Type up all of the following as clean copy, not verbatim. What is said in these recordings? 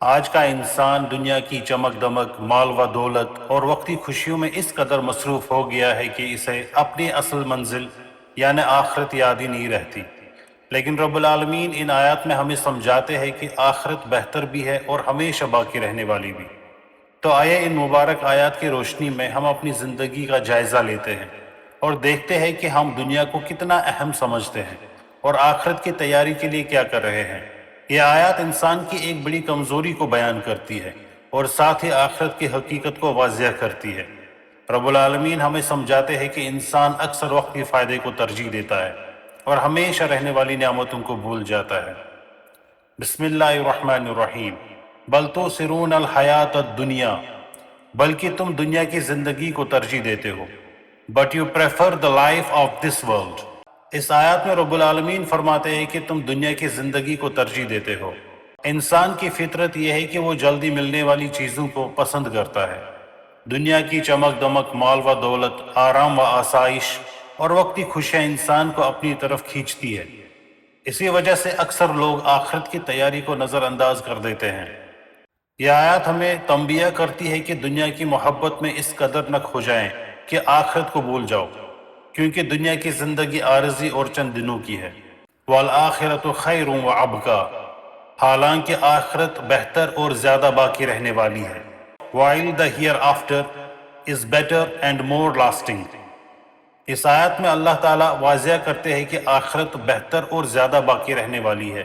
آج کا انسان دنیا کی چمک دمک، مال و دولت اور وقتی خوشیوں میں اس قدر مصروف ہو گیا ہے کہ اسے اپنی اصل منزل یعنی آخرت یاد ہی نہیں رہتی۔ لیکن رب العالمین ان آیات میں ہمیں سمجھاتے ہیں کہ آخرت بہتر بھی ہے اور ہمیشہ باقی رہنے والی بھی۔ تو آئے ان مبارک آیات کی روشنی میں ہم اپنی زندگی کا جائزہ لیتے ہیں اور دیکھتے ہیں کہ ہم دنیا کو کتنا اہم سمجھتے ہیں اور آخرت کی تیاری کے لیے کیا کر رہے ہیں۔ یہ آیات انسان کی ایک بڑی کمزوری کو بیان کرتی ہے اور ساتھ ہی آخرت کی حقیقت کو واضح کرتی ہے۔ رب العالمین ہمیں سمجھاتے ہیں کہ انسان اکثر وقت کے فائدے کو ترجیح دیتا ہے اور ہمیشہ رہنے والی نعمتوں کو بھول جاتا ہے۔ بسم اللہ الرحمن الرحیم۔ بل تؤثرون الحیات الدنیا، بلکہ تم دنیا کی زندگی کو ترجیح دیتے ہو۔ But you prefer the life of this world۔ اس آیات میں رب العالمین فرماتے ہیں کہ تم دنیا کی زندگی کو ترجیح دیتے ہو۔ انسان کی فطرت یہ ہے کہ وہ جلدی ملنے والی چیزوں کو پسند کرتا ہے۔ دنیا کی چمک دمک، مال و دولت، آرام و آسائش اور وقتی خوشیاں انسان کو اپنی طرف کھینچتی ہے۔ اسی وجہ سے اکثر لوگ آخرت کی تیاری کو نظر انداز کر دیتے ہیں۔ یہ آیات ہمیں تنبیہ کرتی ہے کہ دنیا کی محبت میں اس قدر نہ کھو جائیں کہ آخرت کو بھول جاؤ، کیونکہ دنیا کی زندگی عارضی اور چند دنوں کی ہے۔ وَالْآخِرَةُ خَيْرٌ وَأَبْقَىٰ، حالانکہ آخرت بہتر اور زیادہ باقی رہنے والی ہے۔ while the hereafter is better and more lasting۔ اس آیت میں اللہ تعالیٰ واضح کرتے ہیں کہ آخرت بہتر اور زیادہ باقی رہنے والی ہے۔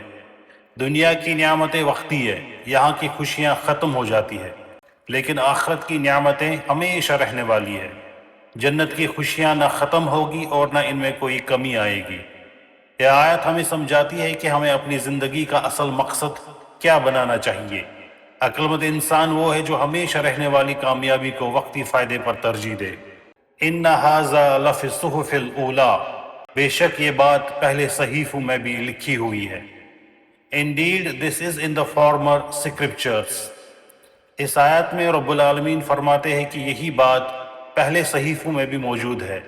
دنیا کی نعمتیں وقتی ہے، یہاں کی خوشیاں ختم ہو جاتی ہے، لیکن آخرت کی نعمتیں ہمیشہ رہنے والی ہے۔ جنت کی خوشیاں نہ ختم ہوگی اور نہ ان میں کوئی کمی آئے گی۔ یہ آیت ہمیں سمجھاتی ہے کہ ہمیں اپنی زندگی کا اصل مقصد کیا بنانا چاہیے۔ عقل مند انسان وہ ہے جو ہمیشہ رہنے والی کامیابی کو وقتی فائدے پر ترجیح دے۔ إِنَّ هَذَا لَفِي الصُّحُفِ الْأُولَىٰ، بے شک یہ بات پہلے صحیفوں میں بھی لکھی ہوئی ہے۔ Indeed, this is in the former scriptures۔ اس آیت میں رب العالمین فرماتے ہیں کہ یہی بات پہلے صحیفوں میں بھی موجود ہے،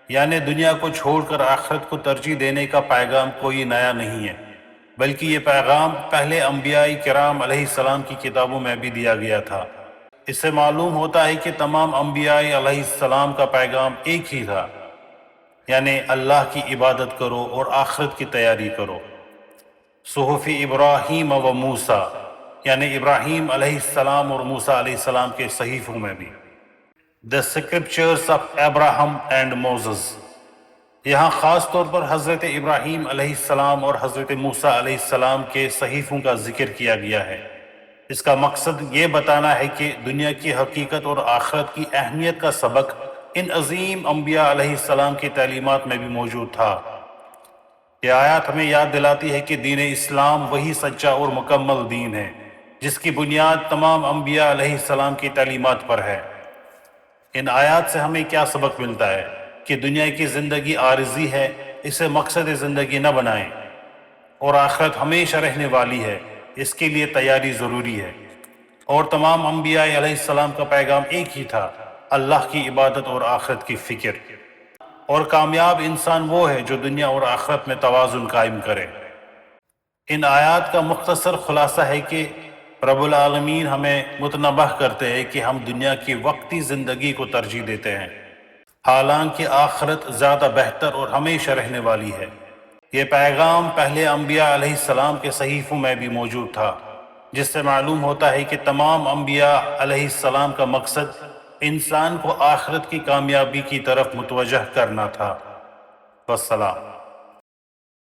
یعنی دنیا کو چھوڑ کر آخرت کو ترجیح دینے کا پیغام کوئی نیا نہیں ہے، بلکہ یہ پیغام پہلے انبیاء کرام علیہ السلام کی کتابوں میں بھی دیا گیا تھا۔ اس سے معلوم ہوتا ہے کہ تمام انبیاء علیہ السلام کا پیغام ایک ہی تھا، یعنی اللہ کی عبادت کرو اور آخرت کی تیاری کرو۔ صحف ابراہیم و موسیٰ، یعنی ابراہیم علیہ السلام اور موسیٰ علیہ السلام کے صحیفوں میں بھی۔ The scriptures of Abraham and Moses، یہاں خاص طور پر حضرت ابراہیم علیہ السلام اور حضرت موسیٰ علیہ السلام کے صحیفوں کا ذکر کیا گیا ہے۔ اس کا مقصد یہ بتانا ہے کہ دنیا کی حقیقت اور آخرت کی اہمیت کا سبق ان عظیم انبیاء علیہ السلام کی تعلیمات میں بھی موجود تھا۔ یہ آیات ہمیں یاد دلاتی ہے کہ دین اسلام وہی سچا اور مکمل دین ہے جس کی بنیاد تمام انبیاء علیہ السلام کی تعلیمات پر ہے۔ ان آیات سے ہمیں کیا سبق ملتا ہے کہ دنیا کی زندگی عارضی ہے، اسے مقصد زندگی نہ بنائیں، اور آخرت ہمیشہ رہنے والی ہے، اس کے لیے تیاری ضروری ہے۔ اور تمام انبیاء علیہ السلام کا پیغام ایک ہی تھا، اللہ کی عبادت اور آخرت کی فکر۔ اور کامیاب انسان وہ ہے جو دنیا اور آخرت میں توازن قائم کرے۔ ان آیات کا مختصر خلاصہ ہے کہ رب العالمین ہمیں متنبہ کرتے ہیں کہ ہم دنیا کی وقتی زندگی کو ترجیح دیتے ہیں، حالانکہ آخرت زیادہ بہتر اور ہمیشہ رہنے والی ہے۔ یہ پیغام پہلے انبیاء علیہ السلام کے صحیفوں میں بھی موجود تھا، جس سے معلوم ہوتا ہے کہ تمام انبیاء علیہ السلام کا مقصد انسان کو آخرت کی کامیابی کی طرف متوجہ کرنا تھا۔ والسلام۔